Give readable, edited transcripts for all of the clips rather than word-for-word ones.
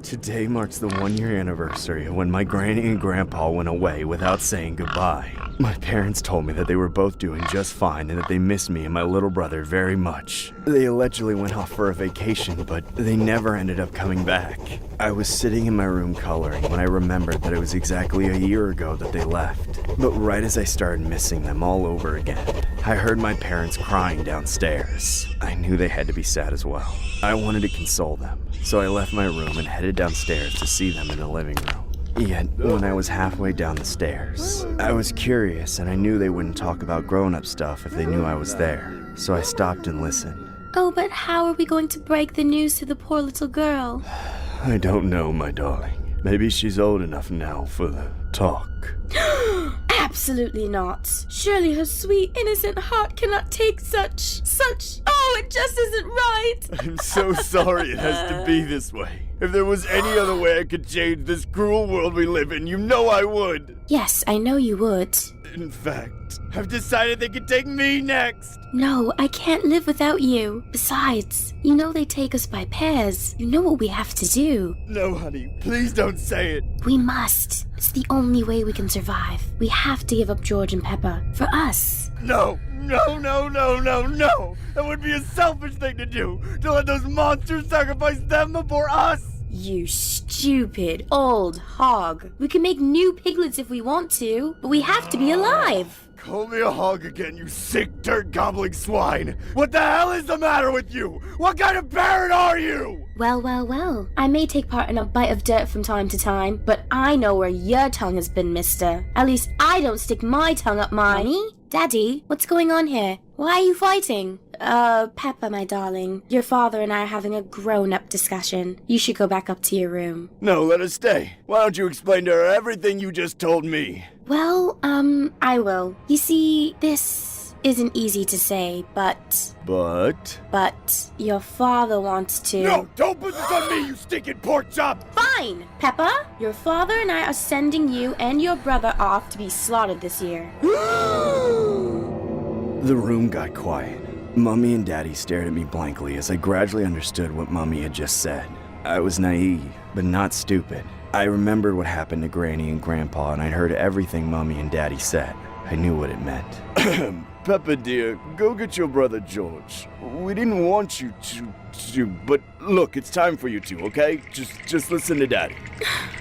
Today marks the 1-year anniversary of when my granny and grandpa went away without saying goodbye. My parents told me that they were both doing just fine and that they missed me and my little brother very much. They allegedly went off for a vacation, but they never ended up coming back. I was sitting in my room coloring when I remembered that it was exactly a year ago that they left. But right as I started missing them all over again, I heard my parents crying downstairs. I knew they had to be sad as well. I wanted to console them, so I left my room and headed downstairs to see them in the living room. Yet, when I was halfway down the stairs, I was curious and I knew they wouldn't talk about grown-up stuff if they knew I was there. So I stopped and listened. Oh, but how are we going to break the news to the poor little girl? I don't know, my darling. Maybe she's old enough now for the talk. Absolutely not. Surely her sweet, innocent heart cannot take such... Oh, it just isn't right. I'm so sorry it has to be this way. If there was any other way I could change this cruel world we live in, you know I would. Yes, I know you would. In fact, I've decided they could take me next. No, I can't live without you. Besides, you know they take us by pairs. You know what we have to do. No, honey, please don't say it. We must. It's the only way we can survive. We have to give up George and Peppa. For us. No. That would be a selfish thing to do, to let those monsters sacrifice them before us. You stupid old hog. We can make new piglets if we want to, but we have to be alive. Call me a hog again, you sick dirt gobbling swine. What the hell is the matter with you? What kind of parent are you? Well. I may take part in a bite of dirt from time to time, but I know where your tongue has been, mister. At least I don't stick my tongue up my... Mommy? Daddy, what's going on here? Why are you fighting? Peppa, my darling. Your father and I are having a grown-up discussion. You should go back up to your room. No, let us stay. Why don't you explain to her everything you just told me? Well, I will. You see, this isn't easy to say, but your father wants to... No, don't put this on me, you stinking pork chop! Fine! Peppa, your father and I are sending you and your brother off to be slaughtered this year. The room got quiet. Mummy and Daddy stared at me blankly as I gradually understood what Mummy had just said. I was naive, but not stupid. I remembered what happened to Granny and Grandpa, and I'd heard everything Mummy and Daddy said. I knew what it meant. Peppa, dear, go get your brother George. We didn't want you to, but look, it's time for you to, okay? Just listen to Daddy.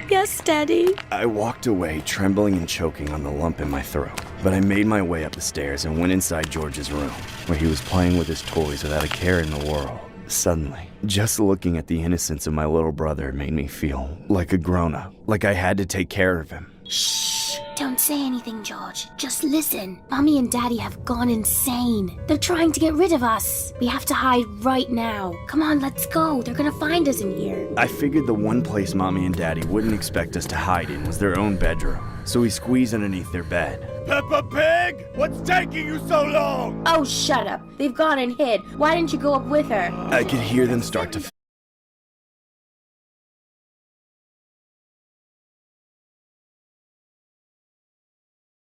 Yes, Daddy. I walked away, trembling and choking on the lump in my throat. But I made my way up the stairs and went inside George's room, where he was playing with his toys without a care in the world. Suddenly, just looking at the innocence of my little brother made me feel like a grown-up, like I had to take care of him. Shh! Don't say anything, George. Just listen. Mommy and Daddy have gone insane. They're trying to get rid of us. We have to hide right now. Come on, let's go. They're gonna find us in here. I figured the one place Mommy and Daddy wouldn't expect us to hide in was their own bedroom, so we squeezed underneath their bed. Peppa Pig! What's taking you so long? Oh, shut up. They've gone and hid. Why didn't you go up with her? I could hear them start to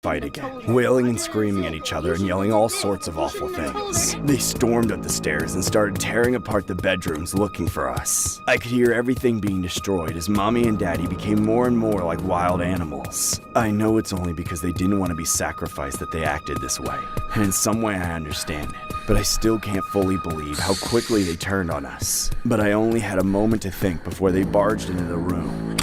fight again, wailing and screaming at each other and yelling all sorts of awful things. They stormed up the stairs and started tearing apart the bedrooms looking for us. I could hear everything being destroyed as Mommy and Daddy became more and more like wild animals. I know it's only because they didn't want to be sacrificed that they acted this way, and in some way I understand it, but I still can't fully believe how quickly they turned on us. But I only had a moment to think before they barged into the room.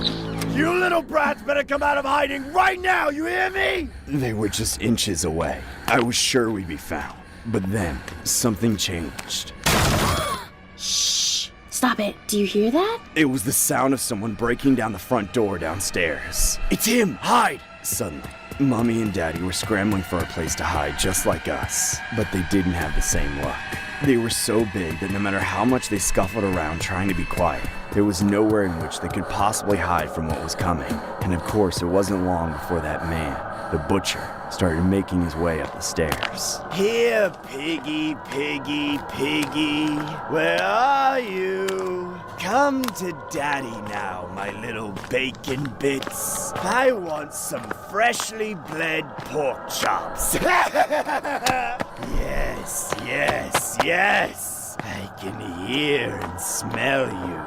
You little brats better come out of hiding right now, you hear me? They were just inches away. I was sure we'd be found. But then, something changed. Shh! Stop it. Do you hear that? It was the sound of someone breaking down the front door downstairs. It's him! Hide! Suddenly, Mommy and Daddy were scrambling for a place to hide just like us. But they didn't have the same luck. They were so big that no matter how much they scuffled around trying to be quiet, there was nowhere in which they could possibly hide from what was coming. And of course, it wasn't long before that man, the butcher, started making his way up the stairs. Here, piggy, piggy, piggy, where are you? Come to Daddy now, my little bacon bits. I want some freshly bled pork chops. Yes. I can hear and smell you.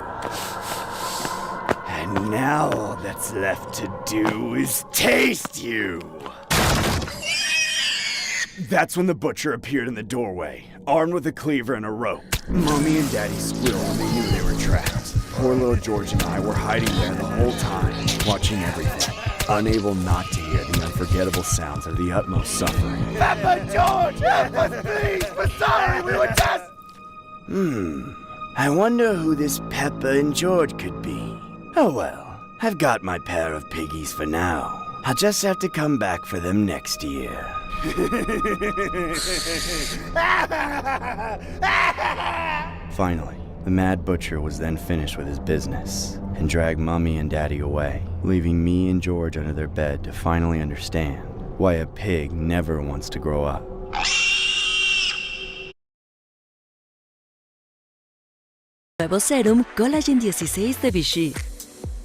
Now all that's left to do is taste you! That's when the butcher appeared in the doorway, armed with a cleaver and a rope. Mommy and Daddy squealed when they knew they were trapped. Poor little George and I were hiding there the whole time, watching everything, unable not to hear the unforgettable sounds of the utmost suffering. Peppa, George, help us, please! We're sorry, we were just... I wonder who this Peppa and George could be. Oh well, I've got my pair of piggies for now. I'll just have to come back for them next year. Finally, the Mad Butcher was then finished with his business and dragged Mommy and Daddy away, leaving me and George under their bed to finally understand why a pig never wants to grow up. Nuevo Serum Collagen 16 de Vichy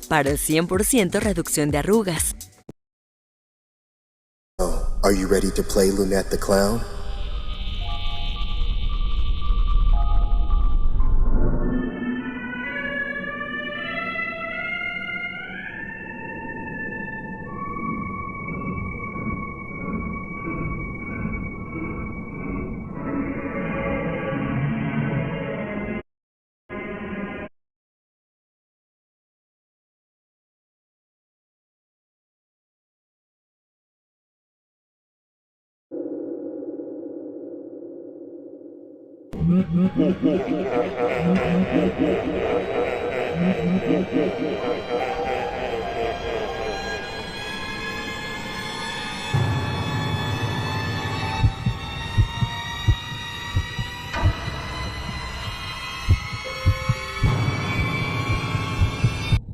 para el 100% reducción de arrugas. Are you ready to play Lunette the Clown?